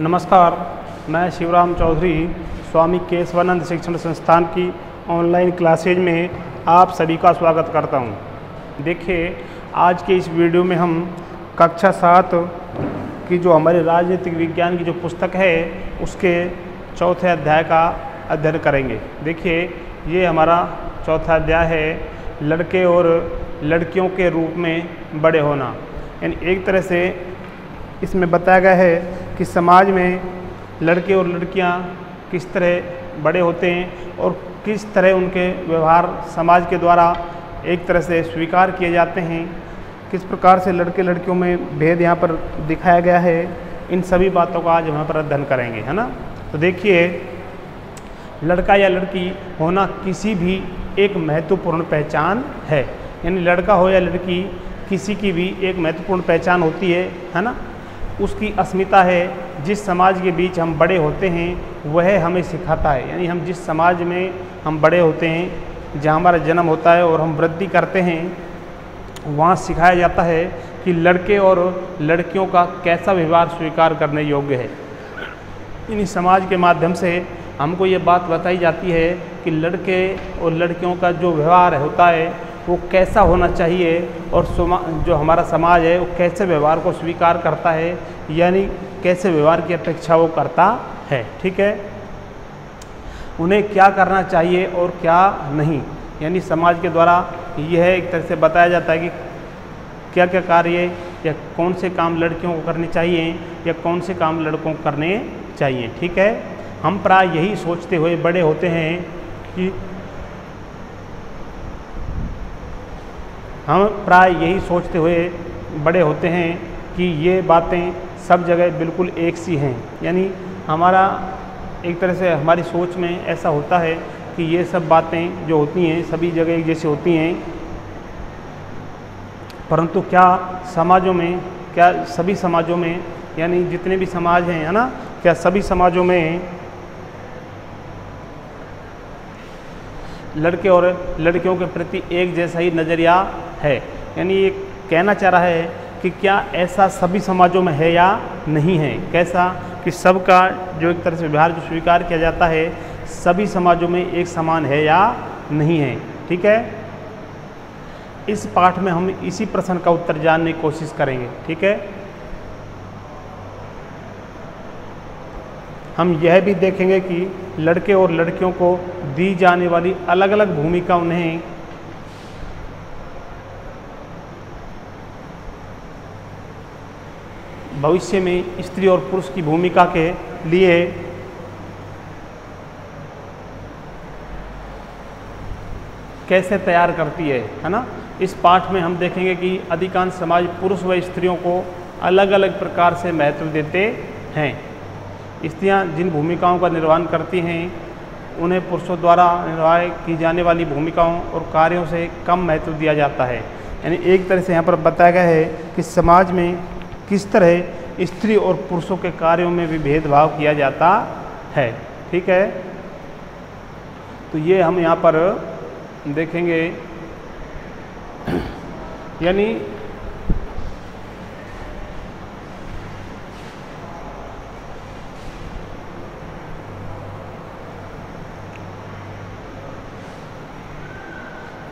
नमस्कार, मैं शिवराम चौधरी स्वामी केशवानंद शिक्षण संस्थान की ऑनलाइन क्लासेज में आप सभी का स्वागत करता हूं। देखिए, आज के इस वीडियो में हम कक्षा 7 की जो हमारे राजनीतिक विज्ञान की जो पुस्तक है उसके चौथे अध्याय का अध्ययन करेंगे। देखिए, ये हमारा चौथा अध्याय है, लड़के और लड़कियों के रूप में बड़े होना। यानी एक तरह से इसमें बताया गया है कि समाज में लड़के और लड़कियां किस तरह बड़े होते हैं और किस तरह उनके व्यवहार समाज के द्वारा एक तरह से स्वीकार किए जाते हैं, किस प्रकार से लड़के लड़कियों में भेद यहाँ पर दिखाया गया है। इन सभी बातों का आज हम यहाँ पर अध्ययन करेंगे, है ना। तो देखिए, लड़का या लड़की होना किसी भी एक महत्वपूर्ण पहचान है। यानी लड़का हो या लड़की, किसी की भी एक महत्वपूर्ण पहचान होती है ना। उसकी अस्मिता है। जिस समाज के बीच हम बड़े होते हैं वह हमें सिखाता है। यानी हम जिस समाज में हम बड़े होते हैं, जहाँ हमारा जन्म होता है और हम वृद्धि करते हैं, वहाँ सिखाया जाता है कि लड़के और लड़कियों का कैसा व्यवहार स्वीकार करने योग्य है। यानी समाज के माध्यम से हमको ये बात बताई जाती है कि लड़के और लड़कियों का जो व्यवहार होता है वो कैसा होना चाहिए और जो हमारा समाज है वो कैसे व्यवहार को स्वीकार करता है, यानी कैसे व्यवहार की अपेक्षा वो करता है। ठीक है, उन्हें क्या करना चाहिए और क्या नहीं। यानी समाज के द्वारा यह एक तरह से बताया जाता है कि क्या क्या कार्य या कौन से काम लड़कियों को करने चाहिए या कौन से काम लड़कों को करने चाहिए। ठीक है, हम प्राय यही सोचते हुए बड़े होते हैं कि ये बातें सब जगह बिल्कुल एक सी हैं। यानी हमारा एक तरह से हमारी सोच में ऐसा होता है कि ये सब बातें जो होती हैं सभी जगह एक जैसी होती हैं, परंतु क्या सभी समाजों में, यानी जितने भी समाज हैं, है ना, क्या सभी समाजों में लड़के और लड़कियों के प्रति एक जैसा ही नज़रिया है। यानी ये कहना चाह रहा है कि क्या ऐसा सभी समाजों में है या नहीं है। कैसा कि सबका जो एक तरह से व्यवहार जो स्वीकार किया जाता है सभी समाजों में एक समान है या नहीं है। ठीक है, इस पाठ में हम इसी प्रश्न का उत्तर जानने की कोशिश करेंगे। ठीक है, हम यह भी देखेंगे कि लड़के और लड़कियों को दी जाने वाली अलग अलग भूमिका उन्हें भविष्य में स्त्री और पुरुष की भूमिका के लिए कैसे तैयार करती है ना। इस पाठ में हम देखेंगे कि अधिकांश समाज पुरुष व स्त्रियों को अलग अलग प्रकार से महत्व देते हैं। स्त्रियां जिन भूमिकाओं का निर्वहन करती हैं उन्हें पुरुषों द्वारा निर्वाह की जाने वाली भूमिकाओं और कार्यों से कम महत्व दिया जाता है। यानी एक तरह से यहाँ पर बताया गया है कि समाज में किस तरह स्त्री और पुरुषों के कार्यों में भी भेदभाव किया जाता है। ठीक है, तो ये हम यहाँ पर देखेंगे। यानी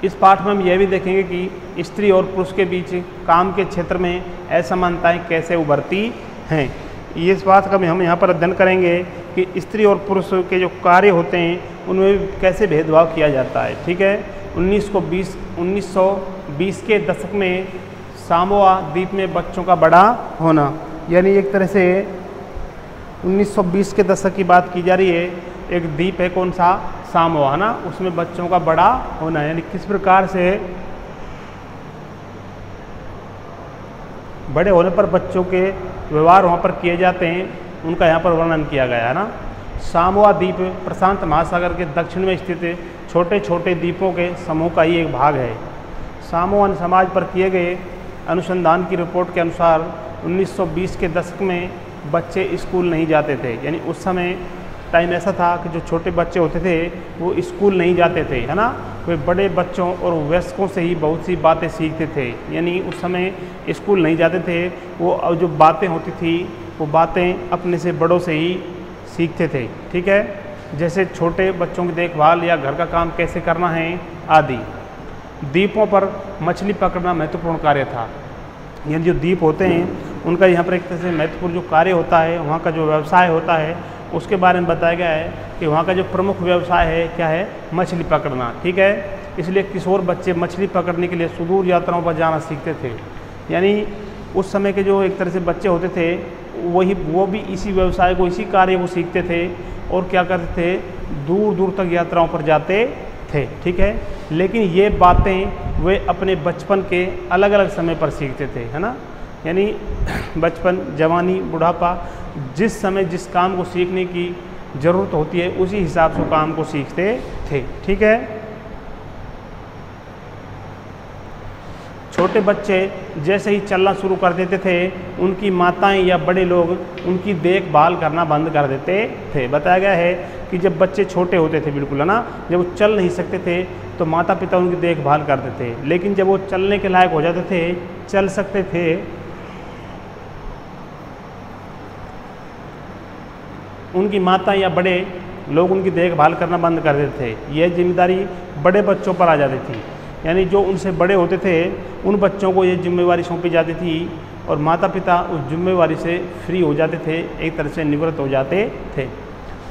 इस पाठ में हम यह भी देखेंगे कि स्त्री और पुरुष के बीच काम के क्षेत्र में असमानताएं कैसे उभरती हैं। ये इस बात का भी हम यहाँ पर अध्ययन करेंगे कि स्त्री और पुरुष के जो कार्य होते हैं उनमें कैसे भेदभाव किया जाता है। ठीक है, 1920 के दशक में सामोआ द्वीप में बच्चों का बड़ा होना। यानी एक तरह से 1920 के दशक की बात की जा रही है। एक द्वीप है, कौन सा, सामोआ, है ना, उसमें बच्चों का बड़ा होना। यानी किस प्रकार से बड़े होने पर बच्चों के व्यवहार वहाँ पर किए जाते हैं, उनका यहाँ पर वर्णन किया गया है ना। सामोआ द्वीप प्रशांत महासागर के दक्षिण में स्थित छोटे छोटे द्वीपों के समूह का ही एक भाग है। सामोअन समाज पर किए गए अनुसंधान की रिपोर्ट के अनुसार 1920 के दशक में बच्चे स्कूल नहीं जाते थे। यानी उस समय टाइम ऐसा था कि जो छोटे बच्चे होते थे वो स्कूल नहीं जाते थे, है ना। वे बड़े बच्चों और वयस्कों से ही बहुत सी बातें सीखते थे। यानी उस समय स्कूल नहीं जाते थे, वो जो बातें होती थी वो बातें अपने से बड़ों से ही सीखते थे। ठीक है, जैसे छोटे बच्चों की देखभाल या घर का काम कैसे करना है आदि। द्वीपों पर मछली पकड़ना महत्वपूर्ण कार्य था। यानी जो द्वीप होते हैं उनका यहाँ पर एक तरह से महत्वपूर्ण जो कार्य होता है, वहाँ का जो व्यवसाय होता है उसके बारे में बताया गया है कि वहाँ का जो प्रमुख व्यवसाय है क्या है, मछली पकड़ना। ठीक है, इसलिए किशोर बच्चे मछली पकड़ने के लिए सुदूर यात्राओं पर जाना सीखते थे। यानी उस समय के जो एक तरह से बच्चे होते थे वो भी इसी व्यवसाय को, इसी कार्य को सीखते थे और क्या करते थे, दूर दूर तक यात्राओं पर जाते थे। ठीक है, लेकिन ये बातें वे अपने बचपन के अलग अलग समय पर सीखते थे, है ना। यानी बचपन, जवानी, बुढ़ापा, जिस समय जिस काम को सीखने की ज़रूरत होती है उसी हिसाब से काम को सीखते थे। ठीक है, छोटे बच्चे जैसे ही चलना शुरू कर देते थे उनकी माताएं या बड़े लोग उनकी देखभाल करना बंद कर देते थे। बताया गया है कि जब बच्चे छोटे होते थे, बिल्कुल, है ना, जब वो चल नहीं सकते थे तो माता पिता उनकी देखभाल करते थे। लेकिन जब वो चलने के लायक हो जाते थे, चल सकते थे, उनकी माता या बड़े लोग उनकी देखभाल करना बंद कर देते थे। यह जिम्मेदारी बड़े बच्चों पर आ जाती थी। यानी जो उनसे बड़े होते थे उन बच्चों को ये जिम्मेवारी सौंपी जाती थी और माता पिता उस जिम्मेवारी से फ्री हो जाते थे, एक तरह से निवृत्त हो जाते थे।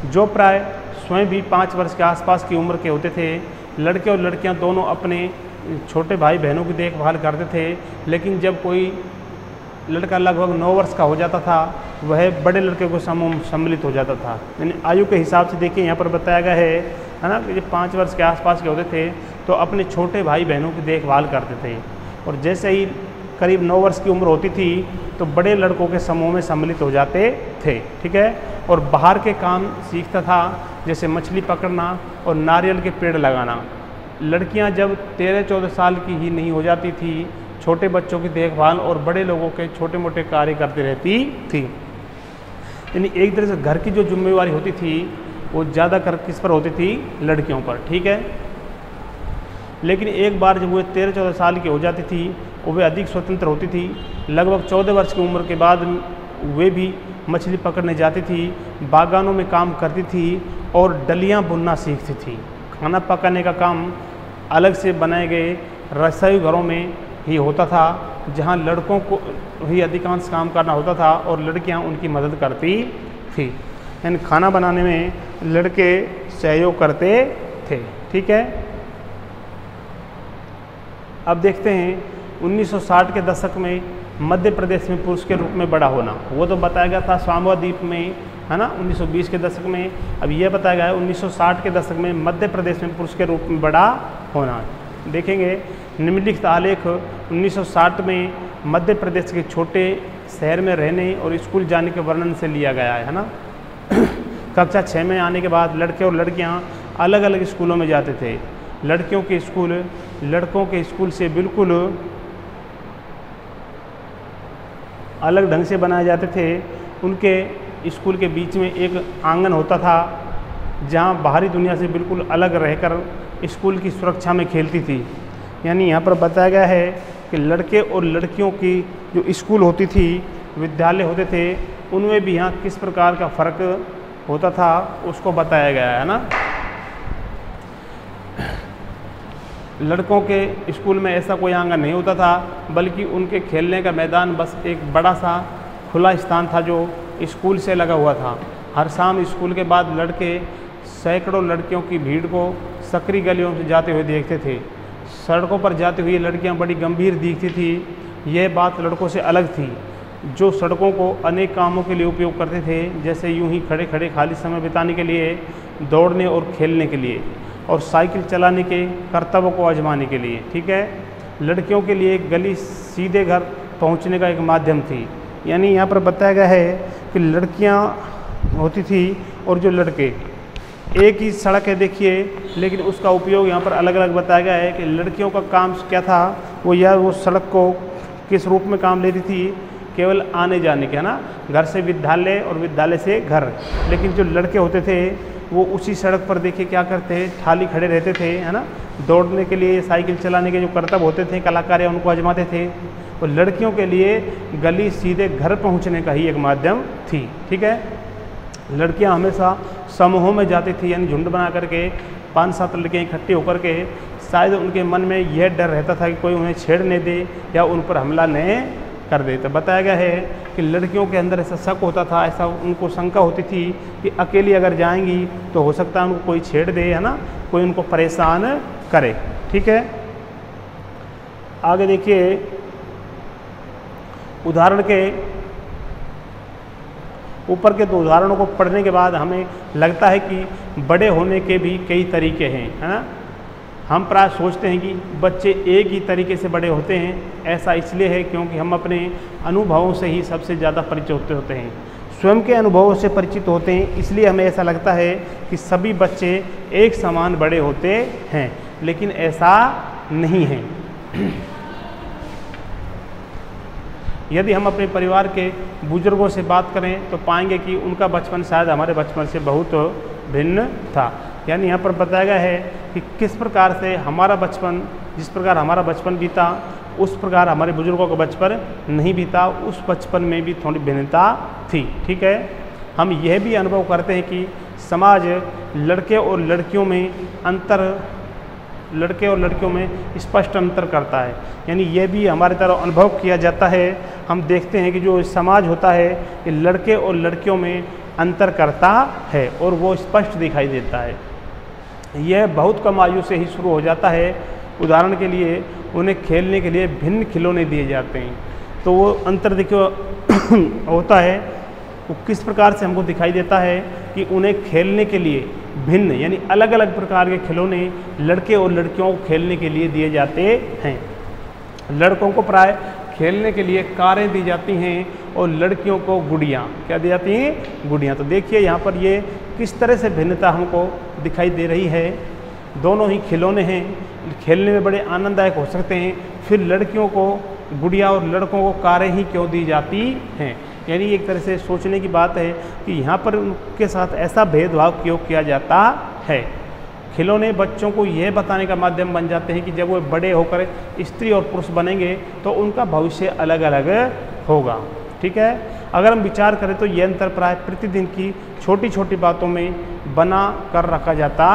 जो प्राय स्वयं भी 5 वर्ष के आसपास की उम्र के होते थे, लड़के और लड़कियां दोनों अपने छोटे भाई बहनों की देखभाल करते थे। लेकिन जब कोई लड़का लगभग 9 वर्ष का हो जाता था वह बड़े लड़के को सम्मिलित हो जाता था। यानी आयु के हिसाब से देखिए यहाँ पर बताया गया है ना, कि जब 5 वर्ष के आसपास के होते थे तो अपने छोटे भाई बहनों की देखभाल करते थे और जैसे ही करीब 9 वर्ष की उम्र होती थी तो बड़े लड़कों के समूह में सम्मिलित हो जाते थे। ठीक है, और बाहर के काम सीखता था, जैसे मछली पकड़ना और नारियल के पेड़ लगाना। लड़कियां जब 13-14 साल की ही नहीं हो जाती थी, छोटे बच्चों की देखभाल और बड़े लोगों के छोटे मोटे कार्य करती रहती थी। यानी एक तरह से घर की जो जिम्मेवारी होती थी वो ज़्यादातर किस पर होती थी, लड़कियों पर। ठीक है, लेकिन एक बार जब वो 13-14 साल की हो जाती थी वो वे अधिक स्वतंत्र होती थी। लगभग 14 वर्ष की उम्र के बाद वे भी मछली पकड़ने जाती थी, बागानों में काम करती थी और डलियाँ बुनना सीखती थी। खाना पकाने का काम अलग से बनाए गए रसोई घरों में ही होता था, जहाँ लड़कों को ही अधिकांश काम करना होता था और लड़कियाँ उनकी मदद करती थी। यानी खाना बनाने में लड़के सहयोग करते थे। ठीक है, अब देखते हैं 1960 के दशक में मध्य प्रदेश में पुरुष के रूप में बड़ा होना। वो तो बताया गया था स्वाम्बा द्वीप में, है ना, 1920 के दशक में। अब यह बताया गया है 1960 के दशक में मध्य प्रदेश में पुरुष के रूप में बड़ा होना। देखेंगे निम्नलिखित आलेख 1960 में मध्य प्रदेश के छोटे शहर में रहने और स्कूल जाने के वर्णन से लिया गया है ना। कक्षा 6 में आने के बाद लड़के और लड़कियां अलग अलग स्कूलों में जाते थे। लड़कियों के स्कूल लड़कों के स्कूल से बिल्कुल अलग ढंग से बनाए जाते थे। उनके स्कूल के बीच में एक आंगन होता था जहां बाहरी दुनिया से बिल्कुल अलग रहकर स्कूल की सुरक्षा में खेलती थी। यानी यहाँ पर बताया गया है कि लड़के और लड़कियों की जो स्कूल होती थी, विद्यालय होते थे, उनमें भी यहाँ किस प्रकार का फ़र्क होता था उसको बताया गया है ना। लड़कों के स्कूल में ऐसा कोई आंगन नहीं होता था, बल्कि उनके खेलने का मैदान बस एक बड़ा सा खुला स्थान था जो स्कूल से लगा हुआ था। हर शाम स्कूल के बाद लड़के सैकड़ों लड़कियों की भीड़ को सकरी गलियों से जाते हुए देखते थे। सड़कों पर जाती हुई लड़कियां बड़ी गंभीर दिखती थी। यह बात लड़कों से अलग थी, जो सड़कों को अनेक कामों के लिए उपयोग करते थे, जैसे यूं ही खड़े खड़े खाली समय बिताने के लिए, दौड़ने और खेलने के लिए, और साइकिल चलाने के कर्तव्य को आजमाने के लिए। ठीक है, लड़कियों के लिए गली सीधे घर पहुंचने का एक माध्यम थी। यानी यहाँ पर बताया गया है कि लड़कियाँ होती थी और जो लड़के, एक ही सड़क है देखिए, लेकिन उसका उपयोग यहाँ पर अलग अलग बताया गया है कि लड़कियों का काम क्या था, वो सड़क को किस रूप में काम लेती थी, केवल आने जाने के, है ना, घर से विद्यालय और विद्यालय से घर। लेकिन जो लड़के होते थे वो उसी सड़क पर देखिए क्या करते, खाली खड़े रहते थे, है ना, दौड़ने के लिए, साइकिल चलाने के जो कर्तव्य होते थे, कलाकारी उनको आजमाते थे। और लड़कियों के लिए गली सीधे घर पहुंचने का ही एक माध्यम थी। ठीक है, लड़कियां हमेशा समूहों में जाती थी, यानी झुंड बना करके 5-7 लड़कियां इकट्ठी होकर के, शायद उनके मन में यह डर रहता था कि कोई उन्हें छेड़ने दे या उन पर हमला न कर दे। तो बताया गया है कि लड़कियों के अंदर ऐसा शक होता था, ऐसा उनको शंका होती थी कि अकेली अगर जाएंगी तो हो सकता है उनको कोई छेड़ दे, है ना, कोई उनको परेशान करे। ठीक है, आगे देखिए, उदाहरण के ऊपर के 2 उदाहरणों को पढ़ने के बाद हमें लगता है कि बड़े होने के भी कई तरीके हैं, है ना। हम प्राय सोचते हैं कि बच्चे एक ही तरीके से बड़े होते हैं। ऐसा इसलिए है क्योंकि हम अपने अनुभवों से ही सबसे ज़्यादा परिचित होते हैं, स्वयं के अनुभवों से परिचित होते हैं, इसलिए हमें ऐसा लगता है कि सभी बच्चे एक समान बड़े होते हैं, लेकिन ऐसा नहीं है। यदि हम अपने परिवार के बुजुर्गों से बात करें तो पाएंगे कि उनका बचपन शायद हमारे बचपन से बहुत भिन्न था। यानी यहाँ पर बताया गया है कि किस प्रकार से हमारा बचपन, जिस प्रकार हमारा बचपन बीता उस प्रकार हमारे बुजुर्गों का बचपन नहीं बीता, उस बचपन में भी थोड़ी भिन्नता थी। ठीक है, हम यह भी अनुभव करते हैं कि समाज लड़के और लड़कियों में स्पष्ट अंतर करता है। यानी यह भी हमारे तरह अनुभव किया जाता है। हम देखते हैं कि जो समाज होता है ये लड़के और लड़कियों में अंतर करता है और वो स्पष्ट दिखाई देता है। यह बहुत कम आयु से ही शुरू हो जाता है। उदाहरण के लिए उन्हें खेलने के लिए भिन्न खिलौने दिए जाते हैं, तो वो अंतर देखिए होता है वो किस प्रकार से हमको दिखाई देता है कि उन्हें खेलने के लिए भिन्न यानी अलग अलग प्रकार के खिलौने लड़के और लड़कियों को खेलने के लिए दिए जाते हैं। लड़कों को प्राय खेलने के लिए कारें दी जाती हैं और लड़कियों को गुड़ियाँ क्या दी जाती हैं, गुड़ियाँ। तो देखिए यहाँ पर ये किस तरह से भिन्नता हमको दिखाई दे रही है। दोनों ही खिलौने हैं, खेलने में बड़े आनंददायक हो सकते हैं, फिर लड़कियों को गुड़िया और लड़कों को कारें ही क्यों दी जाती हैं। यानी एक तरह से सोचने की बात है कि यहाँ पर उनके साथ ऐसा भेदभाव क्यों किया जाता है। खिलौने बच्चों को यह बताने का माध्यम बन जाते हैं कि जब वो बड़े होकर स्त्री और पुरुष बनेंगे तो उनका भविष्य अलग अलग होगा। ठीक है, अगर हम विचार करें तो यह अंतर प्राय प्रतिदिन की छोटी छोटी बातों में बना कर रखा जाता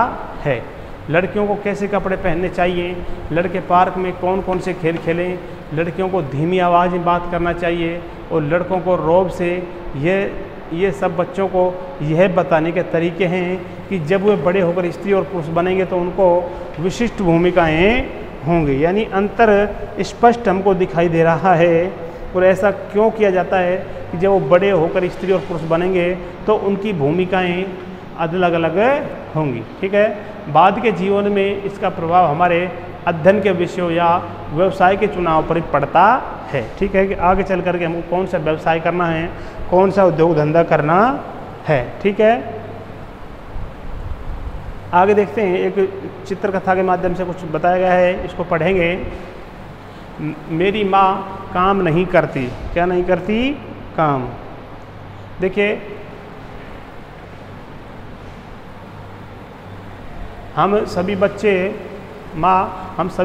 है। लड़कियों को कैसे कपड़े पहनने चाहिए, लड़के पार्क में कौन कौन से खेल खेलें, लड़कियों को धीमी आवाज़ में बात करना चाहिए और लड़कों को रौब से, ये सब बच्चों को यह बताने के तरीके हैं कि जब वे बड़े होकर स्त्री और पुरुष बनेंगे तो उनको विशिष्ट भूमिकाएं होंगी। यानी अंतर स्पष्ट हमको दिखाई दे रहा है। और ऐसा क्यों किया जाता है कि जब वो बड़े होकर स्त्री और पुरुष बनेंगे तो उनकी भूमिकाएं अलग अलग होंगी। ठीक है, बाद के जीवन में इसका प्रभाव हमारे अध्ययन के विषयों या व्यवसाय के चुनाव पर पड़ता है। ठीक है, कि आगे चल करके हमको कौन सा व्यवसाय करना है, कौन सा उद्योग धंधा करना है। ठीक है, आगे देखते हैं, एक चित्रकथा के माध्यम से कुछ बताया गया है, इसको पढ़ेंगे। मेरी माँ काम नहीं करती, क्या नहीं करती, काम। देखिए, हम सभी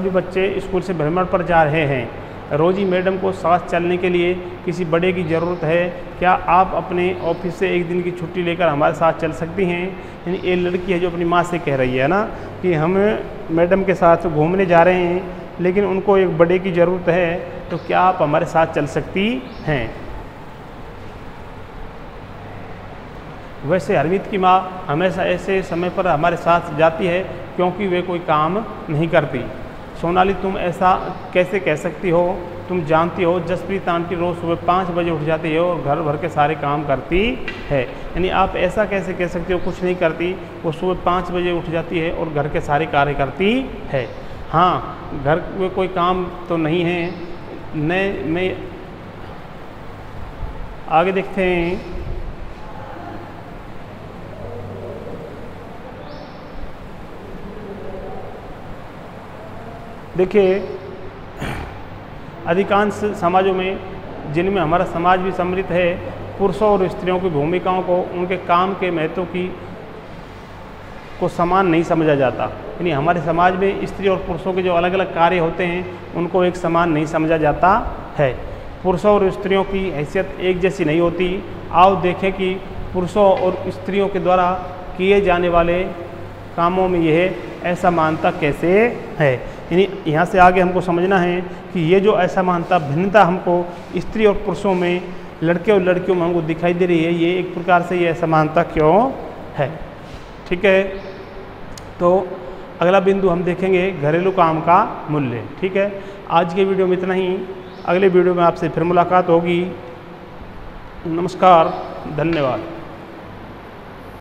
बच्चे स्कूल से भ्रमण पर जा रहे हैं। रोजी मैडम को साथ चलने के लिए किसी बड़े की ज़रूरत है, क्या आप अपने ऑफिस से एक दिन की छुट्टी लेकर हमारे साथ चल सकती हैं। यानी ये लड़की है जो अपनी माँ से कह रही है ना कि हम मैडम के साथ घूमने जा रहे हैं लेकिन उनको एक बड़े की ज़रूरत है, तो क्या आप हमारे साथ चल सकती हैं। वैसे हरमीत की माँ हमेशा ऐसे समय पर हमारे साथ जाती है क्योंकि वे कोई काम नहीं करती। सोनाली, तुम ऐसा कैसे कह सकती हो, तुम जानती हो जसप्रीत आंटी रोज़ सुबह 5 बजे उठ जाती है और घर भर के सारे काम करती है। यानी आप ऐसा कैसे कह सकती हो, कुछ नहीं करती, वो सुबह 5 बजे उठ जाती है और घर के सारे कार्य करती है। हाँ, घर में कोई काम तो नहीं है। मैं आगे देखते हैं। देखिए, अधिकांश समाजों में जिनमें हमारा समाज भी सम्मिलित है, पुरुषों और स्त्रियों की भूमिकाओं को उनके काम के महत्व को समान नहीं समझा जाता। यानी हमारे समाज में स्त्री और पुरुषों के जो अलग अलग कार्य होते हैं उनको एक समान नहीं समझा जाता है। पुरुषों और स्त्रियों की हैसियत एक जैसी नहीं होती। आओ देखें कि पुरुषों और स्त्रियों के द्वारा किए जाने वाले कामों में यह असमानता कैसे है। यानी यहाँ से आगे हमको समझना है कि ये जो असमानता भिन्नता हमको स्त्री और पुरुषों में, लड़के और लड़कियों में हमको दिखाई दे रही है, ये एक प्रकार से ये असमानता क्यों है। ठीक है, तो अगला बिंदु हम देखेंगे घरेलू काम का मूल्य। ठीक है, आज के वीडियो में इतना ही। अगले वीडियो में आपसे फिर मुलाकात होगी। नमस्कार, धन्यवाद।